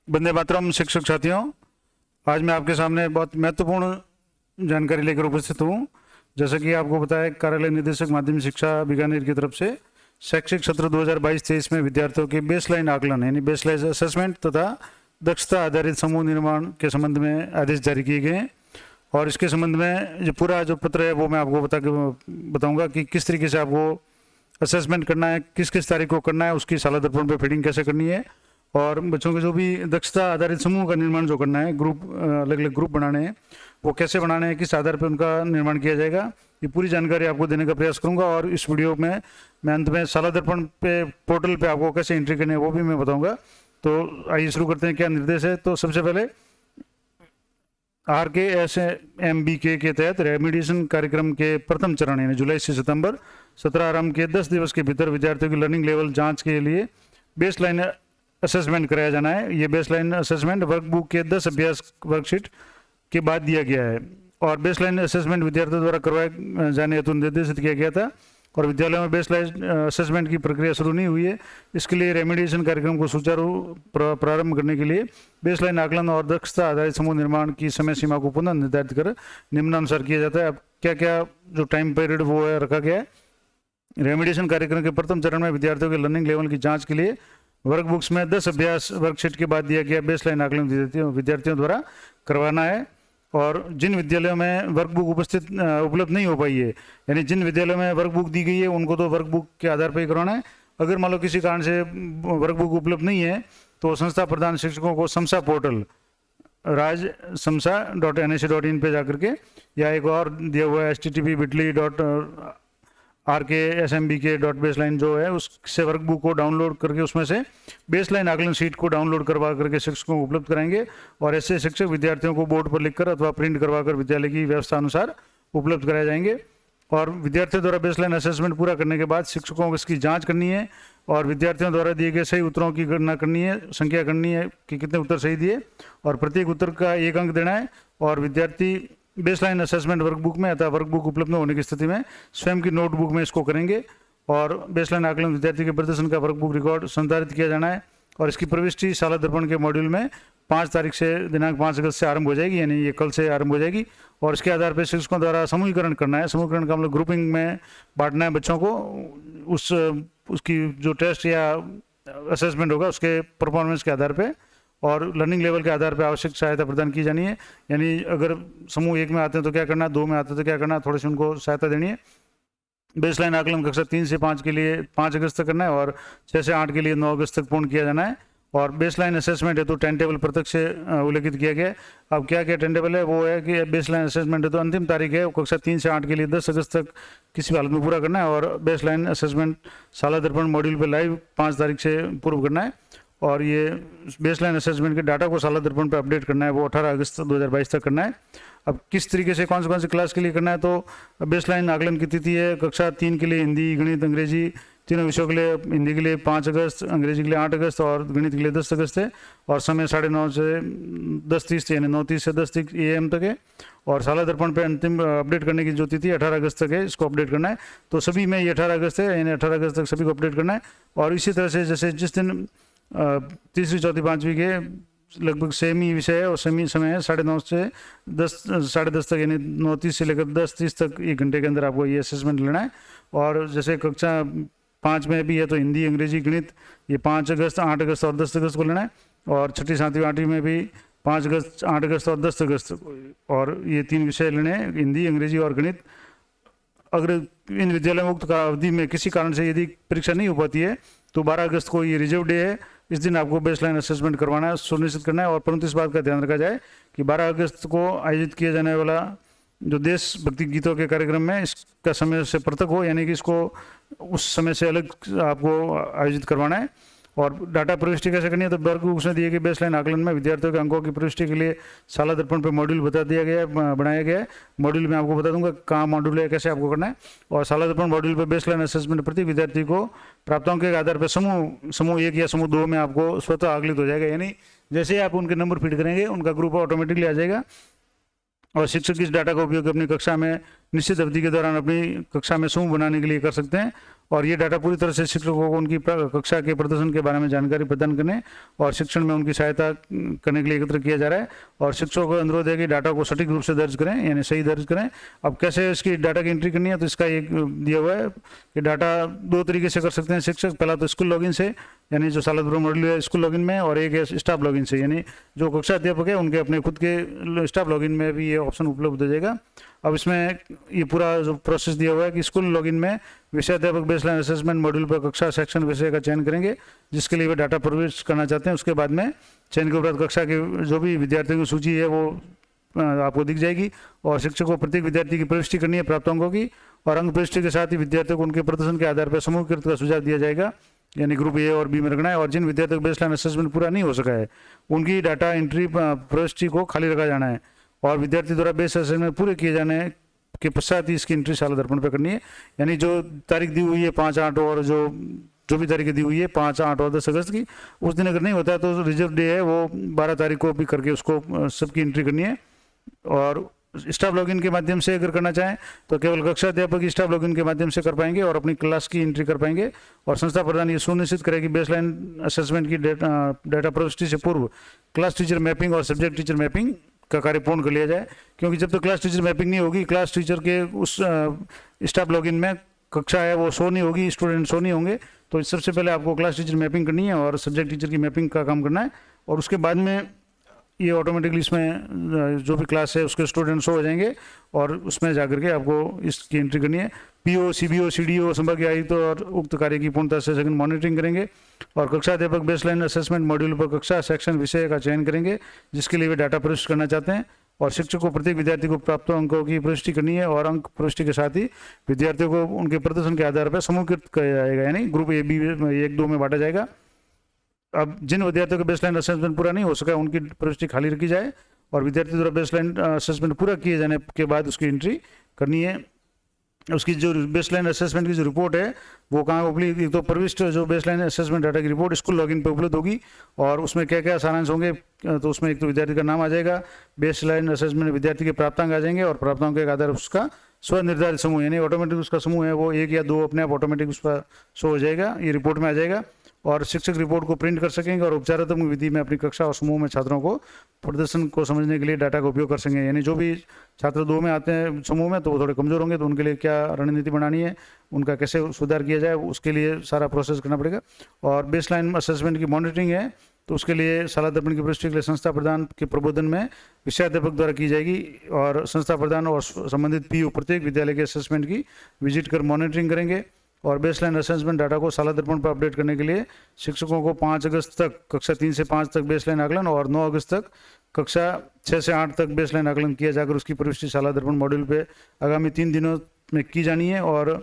वंदे मातरम शिक्षक साथियों, आज मैं आपके सामने बहुत महत्वपूर्ण जानकारी लेकर उपस्थित हूँ। जैसा कि आपको पता है, कार्यालय निदेशक माध्यमिक शिक्षा बीकानेर की तरफ से शैक्षिक सत्र 2022-23 में विद्यार्थियों के बेसलाइन आकलन यानी बेसलाइन असेसमेंट तथा दक्षता आधारित समूह निर्माण के संबंध में आदेश जारी किए गए हैं। और इसके संबंध में जो पूरा जो पत्र है वो मैं आपको बताऊंगा कि किस तरीके से आपको असेसमेंट करना है, किस किस तारीख को करना है, उसकी साला दर्पण पे फीडिंग कैसे करनी है, और बच्चों के जो भी दक्षता आधारित समूह का निर्माण जो करना है, ग्रुप अलग अलग ग्रुप बनाने हैं, वो कैसे बनाने हैं, किस आधार पर उनका निर्माण किया जाएगा, ये पूरी जानकारी आपको देने का प्रयास करूंगा। और इस वीडियो में मैं अंत में साला दर्पण पे पोर्टल पे आपको कैसे एंट्री करनी है वो भी मैं बताऊंगा। तो आइए शुरू करते हैं। क्या निर्देश है? तो सबसे पहले RKSMBK के तहत रेमिडिएशन कार्यक्रम के प्रथम चरण यानी जुलाई से सितंबर सत्र आरंभ के 10 दिवस के भीतर विद्यार्थियों की लर्निंग लेवल जांच के लिए बेसलाइन असेसमेंट कराया जाना है। ये बेसलाइन असेसमेंट वर्कबुक के 10 अभ्यास वर्कशीट के बाद दिया गया है और बेसलाइन असेसमेंट विद्यार्थियों द्वारा करवाए जाने हेतु निर्देशित किया गया था और विद्यालयों में बेसलाइन असेसमेंट की प्रक्रिया शुरू नहीं हुई है। इसके लिए रेमिडिएशन कार्यक्रम को सुचारू प्रारंभ करने के लिए बेसलाइन आकलन और दक्षता आधारित समूह निर्माण की समय सीमा को पुनः निर्धारित कर निम्नानुसार किया जाता है। अब क्या क्या जो टाइम पीरियड वो है रखा गया है। रेमिडिएशन कार्यक्रम के प्रथम चरण में विद्यार्थियों के लर्निंग लेवल की जाँच के लिए वर्कबुक्स में 10 अभ्यास वर्कशीट के बाद दिया गया बेसलाइन आकलन विद्यार्थियों द्वारा करवाना है। और जिन विद्यालयों में वर्कबुक उपलब्ध नहीं हो पाई है, यानी जिन विद्यालयों में वर्कबुक दी गई है उनको तो वर्कबुक के आधार पर ही करवाना है। अगर मान लो किसी कारण से वर्कबुक उपलब्ध नहीं है तो संस्था प्रधान शिक्षकों को समसा पोर्टल rajsamsa.nic.in पे जाकर के, या एक और दिया हुआ है http://rksmbk.baseline जो है उससे वर्कबुक को डाउनलोड करके उसमें से बेसलाइन आकलन शीट को डाउनलोड करवा करके शिक्षकों को उपलब्ध कराएंगे और ऐसे शिक्षक विद्यार्थियों को बोर्ड पर लिखकर अथवा प्रिंट करवाकर विद्यालय की व्यवस्था अनुसार उपलब्ध कराए जाएंगे। और विद्यार्थियों द्वारा बेसलाइन असेसमेंट पूरा करने के बाद शिक्षकों को इसकी जाँच करनी है और विद्यार्थियों द्वारा दिए गए सही उत्तरों की गणना करनी है, संख्या करनी है कि कितने उत्तर सही दिए और प्रत्येक उत्तर का 1 अंक देना है। और विद्यार्थी बेसलाइन असेसमेंट वर्कबुक में अथवा वर्कबुक उपलब्ध न होने की स्थिति में स्वयं की नोटबुक में इसको करेंगे। और बेसलाइन आकलन विद्यार्थी के प्रदर्शन का वर्कबुक रिकॉर्ड संधारित किया जाना है और इसकी प्रविष्टि साला दर्पण के मॉड्यूल में 5 तारीख से दिनांक 5 अगस्त से आरंभ हो जाएगी, यानी ये कल से आरंभ हो जाएगी। और इसके आधार पर शिक्षकों द्वारा समूहीकरण करना है। समूहीकरण का मतलब ग्रुपिंग में बांटना है बच्चों को, उसकी जो टेस्ट या असेसमेंट होगा उसके परफॉर्मेंस के आधार पर और लर्निंग लेवल के आधार पर आवश्यक सहायता प्रदान की जानी है। यानी अगर समूह 1 में आते हैं तो क्या करना है, 2 में आते हैं तो क्या करना है, थोड़ी सी उनको सहायता देनी है। बेसलाइन आकलन कक्षा 3 से 5 के लिए 5 अगस्त तक करना है और 6 से 8 के लिए 9 अगस्त तक पूर्ण किया जाना है। और बेसलाइन असेसमेंट है तो टाइम टेबल प्रत्यक्ष से उल्लेखित किया गया है। अब क्या क्या टाइम टेबल है वो है कि बेसलाइन असेसमेंट है तो अंतिम तारीख है कक्षा 3 से 8 के लिए 10 अगस्त तक किसी भी हालत में पूरा करना है और बेसलाइन असेसमेंट साला दर्पण मॉड्यूल पर लाइव 5 तारीख से पूर्व करना है। और ये बेसलाइन असेसमेंट के डाटा को साला दर्पण पर अपडेट करना है, वो 18 अगस्त 2022 तक करना है। अब किस तरीके से कौन सी क्लास के लिए करना है, तो बेसलाइन आकलन की तिथि है कक्षा 3 के लिए हिंदी, गणित, अंग्रेजी तीनों विषयों के लिए हिंदी के लिए 5 अगस्त, अंग्रेजी के लिए 8 अगस्त और गणित के लिए 10 अगस्त है। और समय 9:30 से 10:30 यानी 9:30 से 10:30 AM तक है। और साला दर्पण पे अंतिम अपडेट करने की जो तिथि 18 अगस्त तक है, इसको अपडेट करना है। तो सभी में ये 18 अगस्त है, यानी 18 अगस्त तक सभी को अपडेट करना है। और इसी तरह से जैसे जिस दिन तीसरी, चौथी, 5वीं के लगभग सेम ही विषय है और सेम ही समय है 9:30 से 10:30 तक, यानी 9:30 से लेकर 10:30 तक 1 घंटे के अंदर आपको ये असेसमेंट लेना है। और जैसे कक्षा 5 में भी है तो हिंदी, अंग्रेजी, गणित ये 5 अगस्त, 8 अगस्त और 10 अगस्त को लेना है। और 6ठी, 7वीं, 8वीं में भी 5 अगस्त, 8 अगस्त और 10 अगस्त और ये 3 विषय लेने हैं, हिंदी, अंग्रेजी और गणित। अगर इन विद्यालय मुक्त अवधि में किसी कारण से यदि परीक्षा नहीं हो पाती है तो 12 अगस्त को ये रिजर्व डे है, इस दिन आपको बेसलाइन असेसमेंट करवाना है, सुनिश्चित करना है। और परंतु इस बात का ध्यान रखा जाए कि 12 अगस्त को आयोजित किया जाने वाला जो देशभक्ति गीतों के कार्यक्रम में इसका समय से पृथक हो, यानी कि इसको उस समय से अलग आपको आयोजित करवाना है। और डाटा प्रविष्टि कैसे करनी है, तो वर्कबुक में दिए गए बेसलाइन आकलन में विद्यार्थियों के अंकों की प्रविष्टि के लिए साला दर्पण पर मॉड्यूल बता दिया गया है, बनाया गया है। मॉड्यूल में आपको बता दूंगा कहाँ मॉड्यूल है, कैसे आपको करना है। और साला दर्पण मॉड्यूल पर बेसलाइन असेसमेंट प्रति विद्यार्थी को प्राप्त अंक के आधार पर समूह 1 या समूह 2 में आपको स्वतः आकलित हो जाएगा, यानी जैसे ही आप उनके नंबर फीड करेंगे उनका ग्रुप ऑटोमेटिकली आ जाएगा। और शिक्षक इस डाटा का उपयोग अपनी कक्षा में निश्चित अवधि के दौरान अपनी कक्षा में समूह बनाने के लिए कर सकते हैं। और ये डाटा पूरी तरह से शिक्षकों को उनकी कक्षा के प्रदर्शन के बारे में जानकारी प्रदान करने और शिक्षण में उनकी सहायता करने के लिए एकत्र किया जा रहा है। और शिक्षकों को अनुरोध है कि डाटा को सटीक रूप से दर्ज करें, यानी सही दर्ज करें। अब कैसे इसकी डाटा की एंट्री करनी है, तो इसका एक दिया हुआ है कि डाटा दो तरीके से कर सकते हैं शिक्षक। पहला तो स्कूल लॉगिन से, यानी जो सालादर्पण मॉड्यूल है स्कूल लॉगिन में, और एक है स्टाफ लॉगिन से, यानी जो कक्षा अध्यापक है उनके अपने खुद के स्टाफ लॉगिन में भी ये ऑप्शन उपलब्ध हो जाएगा। अब इसमें ये पूरा जो प्रोसेस दिया हुआ है कि स्कूल लॉगिन में विषय अध्यापक बेसलाइन असेसमेंट मॉड्यूल पर कक्षा सेक्शन विषय का चयन करेंगे, जिसके लिए वे डाटा प्रविष्ट करना चाहते हैं। उसके बाद में चयन के उपरांत कक्षा के जो भी विद्यार्थियों की सूची है वो आपको दिख जाएगी, और शिक्षक को प्रत्येक विद्यार्थी की प्रविष्टि करनी है प्राप्त अंकों की, और अंक प्रविष्टि के साथ ही विद्यार्थियों को उनके प्रदर्शन के आधार पर समूहीकृत का सुझाव दिया जाएगा, यानी ग्रुप ए और बी में रखना है। और जिन विद्यार्थियों का बेसलाइन असेसमेंट पूरा नहीं हो सका है उनकी डाटा एंट्री प्रविष्टि को खाली रखा जाना है, और विद्यार्थी द्वारा बेस असेसमेंट पूरे किए जाने के पश्चात ही इसकी एंट्री सालादर्पण पर करनी है। यानी जो तारीख दी हुई है 5, 8 और जो भी तारीख दी हुई है 5, 8 और 10 अगस्त की, उस दिन अगर नहीं होता है तो रिजर्व डे है वो 12 तारीख को भी करके उसको सबकी एंट्री करनी है। और स्टाफ लॉगिन के माध्यम से अगर करना चाहें तो केवल कक्षा अध्यापक स्टाफ लॉगिन के माध्यम से कर पाएंगे और अपनी क्लास की एंट्री कर पाएंगे। और संस्था प्रधान ये सुनिश्चित करेगी बेसलाइन असेसमेंट की डाटा प्रविष्टि से पूर्व क्लास टीचर मैपिंग और सब्जेक्ट टीचर मैपिंग का कार्य पूर्ण कर लिया जाए, क्योंकि जब तक क्लास टीचर मैपिंग नहीं होगी, क्लास टीचर के उस स्टाफ लॉगिन में कक्षा है वो शो नहीं होगी, स्टूडेंट शो नहीं होंगे। तो सबसे पहले आपको क्लास टीचर मैपिंग करनी है और सब्जेक्ट टीचर की मैपिंग का काम करना है, और उसके बाद में ये ऑटोमेटिकली इसमें जो भी क्लास है उसके स्टूडेंट शो हो जाएंगे, और उसमें जाकर के आपको इसकी एंट्री करनी है। पीओ, सीबीओ, सीडीओ संभागीय आयुक्त और उक्त कार्य की पूर्णता से सघन मॉनिटरिंग करेंगे, और कक्षा अध्यापक बेसलाइन असेसमेंट मॉड्यूल पर कक्षा सेक्शन विषय का चयन करेंगे, जिसके लिए वे डाटा प्रविष्ट करना चाहते हैं। और शिक्षक को प्रत्येक विद्यार्थी को प्राप्त अंकों की प्रविष्टि करनी है, और अंक प्रविष्टि के साथ ही विद्यार्थियों को उनके प्रदर्शन के आधार पर समूहीकृत किया जाएगा, यानी ग्रुप ए, बी, 1, 2 में बांटा जाएगा। अब जिन विद्यार्थियों का बेसलाइन असेसमेंट पूरा नहीं हो सका उनकी प्रविष्टि खाली रखी जाए, और विद्यार्थी द्वारा बेसलाइन असेसमेंट पूरा किए जाने के बाद उसकी एंट्री करनी है। उसकी जो बेसलाइन असेसमेंट की जो रिपोर्ट है वो कहाँ उपलब्ध, तो प्रविष्ट जो बेसलाइन असेसमेंट डाटा की रिपोर्ट स्कूल लॉगिन पे उपलब्ध होगी, और उसमें क्या क्या सारांश होंगे, तो उसमें एक तो विद्यार्थी का नाम आ जाएगा, बेसलाइन असेसमेंट में विद्यार्थी के प्राप्तांक आ जाएंगे, और प्राप्तांक के आधार उसका स्वनिर्धारित समूह, यानी ऑटोमेटिक उसका समूह है वो 1 या 2 अपने आप ऑटोमेटिक उसका शो हो जाएगा, ये रिपोर्ट में आ जाएगा। और शिक्षक रिपोर्ट को प्रिंट कर सकेंगे और उपचारात्मक विधि में अपनी कक्षा और समूह में छात्रों को प्रदर्शन को समझने के लिए डाटा का उपयोग कर सकेंगे। यानी जो भी छात्र 2 में आते हैं समूह में तो वो थोड़े कमज़ोर होंगे, तो उनके लिए क्या रणनीति बनानी है, उनका कैसे सुधार किया जाए, उसके लिए सारा प्रोसेस करना पड़ेगा। और बेसलाइन असेसमेंट की मॉनिटरिंग है तो उसके लिए सालादर्पण की प्रविष्टि के लिए संस्था प्रधान के प्रबोधन में विषयाध्यापक द्वारा की जाएगी, और संस्था प्रधान और संबंधित पीयू प्रत्येक विद्यालय के असेसमेंट की विजिट कर मॉनिटरिंग करेंगे। और बेसलाइन असेसमेंट डाटा को सालादर्पण पर अपडेट करने के लिए शिक्षकों को 5 अगस्त तक कक्षा 3 से 5 तक बेसलाइन आकलन, और 9 अगस्त तक कक्षा 6 से 8 तक बेसलाइन आकलन किया जाकर उसकी प्रविष्टि सालादर्पण मॉड्यूल पे आगामी 3 दिनों में की जानी है, और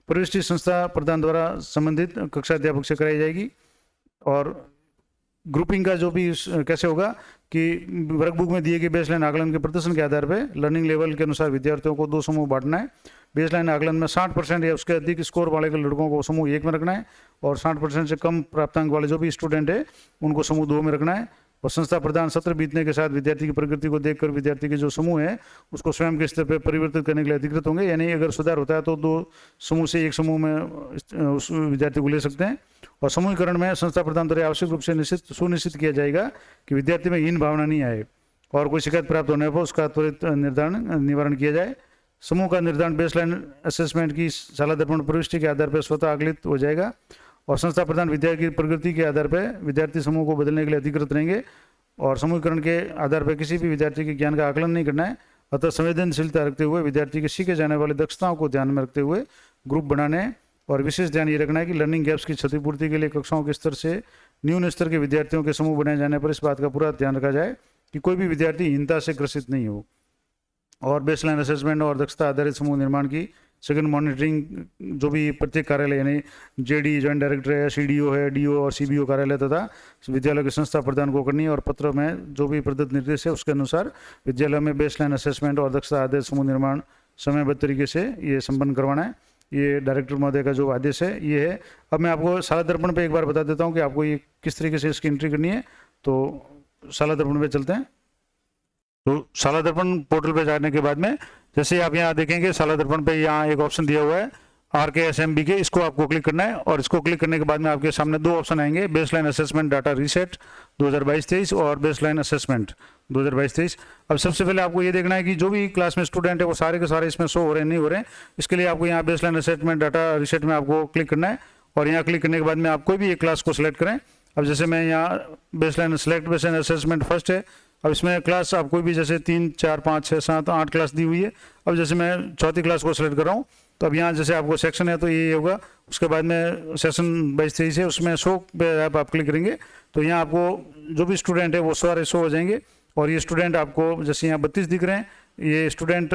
प्रविष्टि संस्था प्रधान द्वारा संबंधित कक्षा अध्यापक से कराई जाएगी। और ग्रुपिंग का जो भी कैसे होगा कि वर्कबुक में दिए गए बेसलाइन आकलन के प्रदर्शन के आधार पर लर्निंग लेवल के अनुसार विद्यार्थियों को 2 समूह बांटना है। बेसलाइन आकलन में 60% या उसके अधिक स्कोर वाले लड़कों को समूह 1 में रखना है, और 60% से कम प्राप्तांक वाले जो भी स्टूडेंट है उनको समूह 2 में रखना है। और संस्था प्रधान सत्र बीतने के साथ विद्यार्थी की प्रगति को देखकर विद्यार्थी के जो समूह है उसको स्वयं के स्तर पर परिवर्तित करने के लिए अधिकृत होंगे, यानी अगर सुधार होता है तो 2 समूह से 1 समूह में उस विद्यार्थी को ले सकते हैं। और समूहीकरण में संस्था प्रधान द्वारा आवश्यक रूप से सुनिश्चित किया जाएगा कि विद्यार्थी में हीन भावना नहीं आए, और कोई शिकायत प्राप्त होने पर उसका त्वरित निवारण किया जाए। समूह का निर्धारण बेसलाइन असेसमेंट की सालादर्पण प्रविष्टि के आधार पर स्वतः आकलित हो जाएगा, और संस्था प्रधान विद्यार्थी की प्रगति के आधार पर विद्यार्थी समूह को बदलने के लिए अधिकृत रहेंगे। और समूहीकरण के आधार पर किसी भी विद्यार्थी के ज्ञान का आकलन नहीं करना है, अतः संवेदनशीलता रखते हुए विद्यार्थी के सीखे जाने वाली दक्षताओं को ध्यान में रखते हुए ग्रुप बनाने, और विशेष ध्यान ये रखना है कि लर्निंग गैप्स की क्षतिपूर्ति के लिए कक्षाओं के स्तर से न्यून स्तर के विद्यार्थियों के समूह बनाए जाने पर इस बात का पूरा ध्यान रखा जाए कि कोई भी विद्यार्थी हीनता से ग्रसित नहीं हो। और बेसलाइन असेसमेंट और दक्षता आधारित समूह निर्माण की सघन मॉनिटरिंग जो भी प्रत्येक कार्यालय यानी जेडी जॉइंट डायरेक्टर है, सीडीओ है, डीओ और सीबीओ कार्यालय तथा विद्यालय के संस्था प्रधान को करनी है, और पत्र में जो भी प्रदत्त निर्देश है उसके अनुसार विद्यालय में बेसलाइन असेसमेंट और दक्षता आधारित समूह निर्माण समयबद्ध तरीके से ये संपन्न करवाना है। ये डायरेक्टर महोदय का जो आदेश है ये है। अब मैं आपको सालादर्पण पे एक बार बता देता हूँ कि आपको ये किस तरीके से इसकी एंट्री करनी है। तो सालादर्पण पे चलते हैं। तो सालादर्पण पोर्टल पे जाने के बाद में जैसे आप यहाँ देखेंगे सालादर्पण पे यहाँ एक ऑप्शन दिया हुआ है RKSMB के, इसको आपको क्लिक करना है। और इसको क्लिक करने के बाद में आपके सामने दो ऑप्शन आएंगे, बेसलाइन असेसमेंट डाटा रीसेट 2022-23 और बेसलाइन असेसमेंट 2022-23। अब सबसे पहले आपको ये देखना है कि जो भी क्लास में स्टूडेंट है वो सारे के सारे इसमें शो हो रहे हैं नहीं हो रहे हैं। इसके लिए आपको यहाँ बेसलाइन असेसमेंट डाटा रीसेट में आपको क्लिक करना है और यहाँ क्लिक करने के बाद में आप कोई भी एक क्लास को सिलेक्ट करें। अब जैसे मैं यहाँ baseline select baseline assessment first है। अब इसमें क्लास आप कोई भी जैसे 3, 4, 5, 6, 7, 8 क्लास दी हुई है। अब जैसे मैं चौथी क्लास को सिलेक्ट कर रहा हूँ तो अब यहाँ जैसे आपको सेक्शन है तो ये होगा। उसके बाद में सेशन 22-23 है, उसमें शो पे आप क्लिक करेंगे तो यहाँ आपको जो भी स्टूडेंट है वो सारे शो हो जाएंगे। और ये स्टूडेंट आपको जैसे यहाँ 32 दिख रहे हैं, ये स्टूडेंट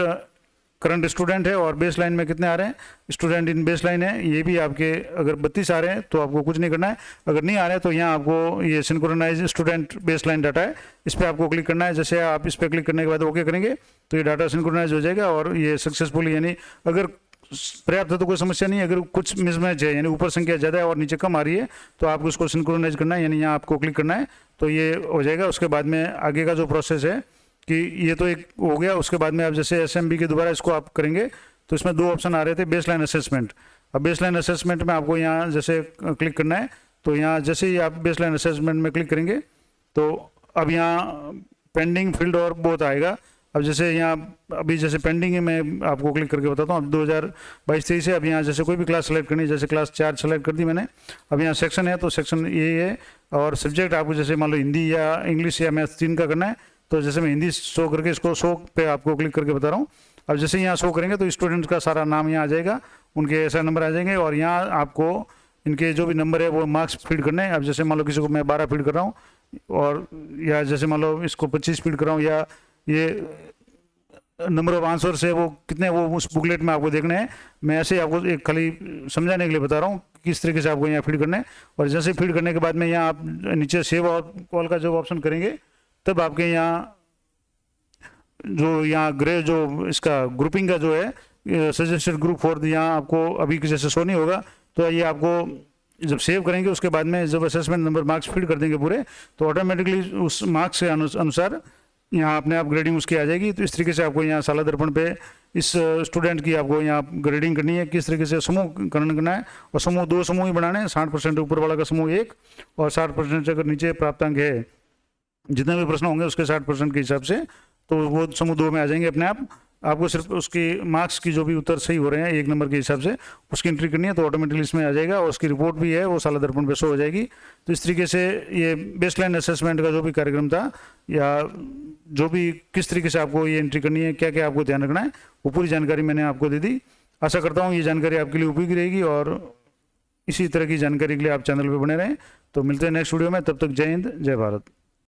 करंट स्टूडेंट है। और बेस लाइन में कितने आ रहे हैं, स्टूडेंट इन बेस लाइन है, ये भी आपके अगर 32 आ रहे हैं तो आपको कुछ नहीं करना है। अगर नहीं आ रहे हैं तो यहाँ आपको ये synchronize student baseline data है, इस पर आपको क्लिक करना है। जैसे आप इस पर क्लिक करने के बाद ओके करेंगे तो ये डाटा सिंक्रोनाइज हो जाएगा और ये सक्सेसफुल, यानी अगर पर्याप्त है तो कोई समस्या नहीं है। अगर कुछ मिसमैच है यानी ऊपर संख्या ज़्यादा है और नीचे कम आ रही है तो आपको उसको सिंक्रोनाइज करना है, यानी यहाँ आपको क्लिक करना है तो ये हो जाएगा। उसके बाद में आगे का जो प्रोसेस है कि ये तो एक हो गया। उसके बाद में आप जैसे SMB के दोबारा इसको आप करेंगे तो इसमें दो ऑप्शन आ रहे थे, बेसलाइन असेसमेंट। अब बेसलाइन असेसमेंट में आपको यहाँ जैसे क्लिक करना है तो यहाँ जैसे ही आप बेसलाइन असेसमेंट में क्लिक करेंगे तो अब यहाँ पेंडिंग फील्ड और बोथ आएगा। अब जैसे यहाँ अभी जैसे पेंडिंग है, मैं आपको क्लिक करके बताता हूँ। अब 2022-23 से अब यहाँ जैसे कोई भी क्लास सेलेक्ट करनी है, जैसे क्लास 4 सेलेक्ट कर दी मैंने। अब यहाँ सेक्शन है तो सेक्शन ये है और सब्जेक्ट आपको जैसे मान लो हिंदी या इंग्लिश या मैथ 3 का करना है तो जैसे मैं हिंदी शो करके इसको शो पे आपको क्लिक करके बता रहा हूँ। अब जैसे यहाँ शो करेंगे तो स्टूडेंट्स का सारा नाम यहाँ आ जाएगा, उनके ऐसा नंबर आ जाएंगे और यहाँ आपको इनके जो भी नंबर है वो मार्क्स फीड करने हैं। अब जैसे मान लो किसी को मैं 12 फीड कर रहा हूँ और या जैसे मान लो इसको 25 फीड कर रहा हूँ, या ये नंबर ऑफ आंसर्स है वो कितने वो उस बुकलेट में आपको देखने हैं। मैं ऐसे ही आपको एक खाली समझाने के लिए बता रहा हूँ किस तरीके से आपको यहाँ फीड करना है। और जैसे फीड करने के बाद में यहाँ आप नीचे सेव और कॉल का जब ऑप्शन करेंगे तब आपके यहाँ जो यहाँ ग्रे जो इसका ग्रुपिंग का जो है सजेस्टेड ग्रुप फॉर यहाँ आपको अभी जैसे शो नहीं होगा तो ये आपको जब सेव करेंगे उसके बाद में जब असेसमेंट नंबर मार्क्स फीड कर देंगे पूरे तो ऑटोमेटिकली उस मार्क्स के अनुसार यहाँ अपने आप ग्रेडिंग उसकी आ जाएगी। तो इस तरीके से आपको यहाँ साला दर्पण पे इस स्टूडेंट की आपको यहाँ ग्रेडिंग करनी है, किस तरीके से समूहकरण करना है। और समूह 2 समूह ही बनाने हैं, 60% ऊपर वाला का समूह 1 और 60% से अगर नीचे प्राप्तांक है जितने भी प्रश्न होंगे उसके 60% के हिसाब से तो वो समूह 2 में आ जाएंगे अपने आप। आपको सिर्फ उसकी मार्क्स की जो भी उत्तर सही हो रहे हैं 1 नंबर के हिसाब से उसकी एंट्री करनी है तो ऑटोमेटिकली इसमें आ जाएगा और उसकी रिपोर्ट भी है वो साला दर्पण पे शो हो जाएगी। तो इस तरीके से ये बेसलाइन असेसमेंट का जो भी कार्यक्रम था या जो भी किस तरीके से आपको ये एंट्री करनी है, क्या क्या आपको ध्यान रखना है, वो पूरी जानकारी मैंने आपको दे दी। आशा करता हूँ ये जानकारी आपके लिए उपयोगी रहेगी और इसी तरह की जानकारी के लिए आप चैनल पर बने रहें। तो मिलते हैं नेक्स्ट वीडियो में, तब तक जय हिंद जय भारत।